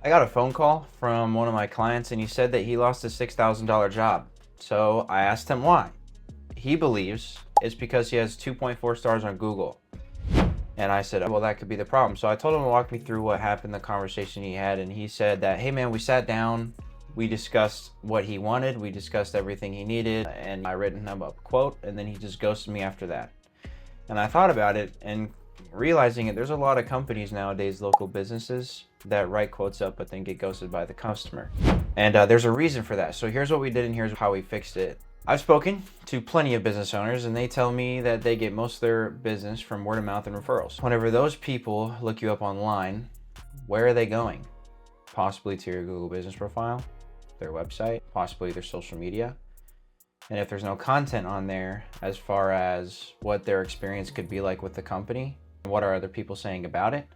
I got a phone call from one of my clients and he said that he lost a $6,000 job. So I asked him why. He believes it's because he has 2.4 stars on Google. And I said, well, that could be the problem. So I told him to walk me through what happened, the conversation he had. And he said that, hey man, we sat down, we discussed what he wanted, we discussed everything he needed, and I written him up a quote, and then he just ghosted me after that. And I thought about it and realizing it, there's a lot of companies nowadays, local businesses, that write quotes up but then get ghosted by the customer. And there's a reason for that. So here's what we did and here's how we fixed it. I've spoken to plenty of business owners and they tell me that they get most of their business from word of mouth and referrals. Whenever those people look you up online, where are they going? Possibly to your Google business profile, their website, possibly their social media. And if there's no content on there as far as what their experience could be like with the company, what are other people saying about it,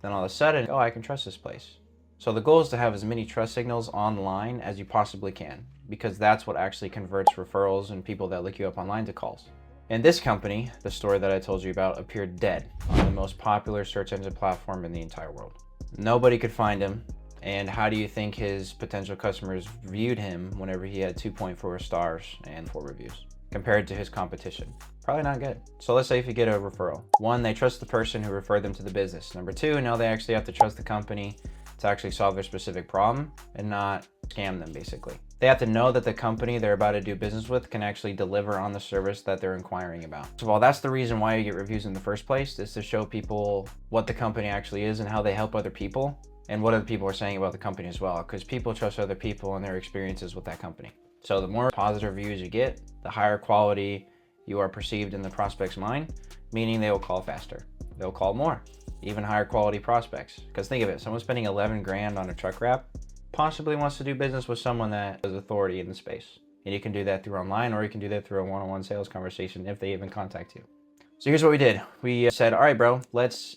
then all of a sudden, oh, I can trust this place. So the goal is to have as many trust signals online as you possibly can, because that's what actually converts referrals and people that look you up online to calls. And this company, the story that I told you about, appeared dead on the most popular search engine platform in the entire world. Nobody could find him. And how do you think his potential customers viewed him whenever he had 2.4 stars and 4 reviews compared to his competition? Probably not good. So let's say if you get a referral. 1, they trust the person who referred them to the business. Number 2, now they actually have to trust the company to actually solve their specific problem and not scam them, basically. They have to know that the company they're about to do business with can actually deliver on the service that they're inquiring about. So while that's the reason why you get reviews in the first place, is to show people what the company actually is and how they help other people and what other people are saying about the company as well, because people trust other people and their experiences with that company. So the more positive reviews you get, the higher quality you are perceived in the prospect's mind, meaning they will call faster. They'll call more, even higher quality prospects. Because think of it, someone spending 11 grand on a truck wrap possibly wants to do business with someone that has authority in the space. And you can do that through online, or you can do that through a one-on-one sales conversation if they even contact you. So here's what we did. We said, all right, bro, let's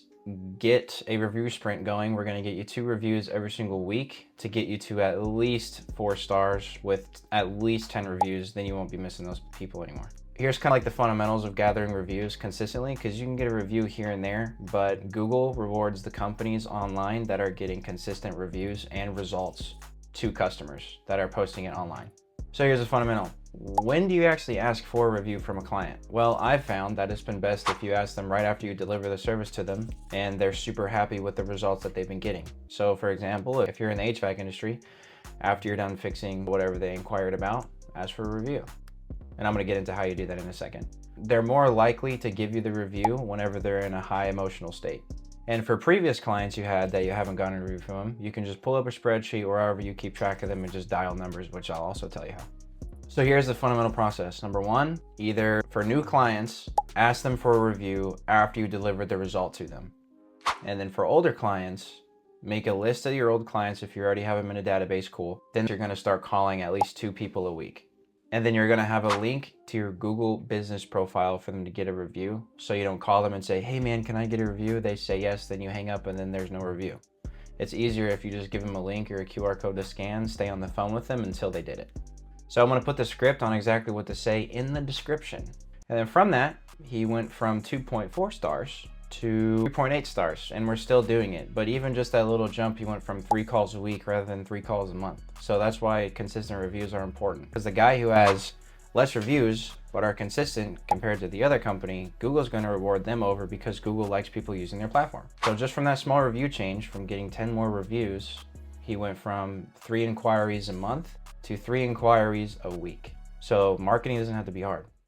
get a review sprint going. We're going to get you 2 reviews every single week to get you to at least 4 stars with at least 10 reviews. Then you won't be missing those people anymore. Here's kind of like the fundamentals of gathering reviews consistently, because you can get a review here and there, but Google rewards the companies online that are getting consistent reviews and results to customers that are posting it online. So here's a fundamental. When do you actually ask for a review from a client? Well, I've found that it's been best if you ask them right after you deliver the service to them and they're super happy with the results that they've been getting. So for example, if you're in the HVAC industry, after you're done fixing whatever they inquired about, ask for a review. And I'm going to get into how you do that in a second. They're more likely to give you the review whenever they're in a high emotional state. And for previous clients you had that you haven't gotten a review from them, you can just pull up a spreadsheet or however you keep track of them and just dial numbers, which I'll also tell you how. So here's the fundamental process. Number 1, either for new clients, ask them for a review after you deliver the result to them. And then for older clients, make a list of your old clients. If you already have them in a database, cool. Then you're going to start calling at least 2 people a week. And then you're going to have a link to your Google business profile for them to get a review. So you don't call them and say, hey man, can I get a review? They say yes, then you hang up and then there's no review. It's easier if you just give them a link or a QR code to scan, stay on the phone with them until they did it. So I'm going to put the script on exactly what to say in the description. And then from that, he went from 2.4 stars to 3.8 stars, and we're still doing it. But even just that little jump, he went from 3 calls a week rather than 3 calls a month. So that's why consistent reviews are important. Because the guy who has less reviews but are consistent compared to the other company, Google's going to reward them over because Google likes people using their platform. So just from that small review change, from getting 10 more reviews, he went from 3 inquiries a month to 3 inquiries a week. So marketing doesn't have to be hard.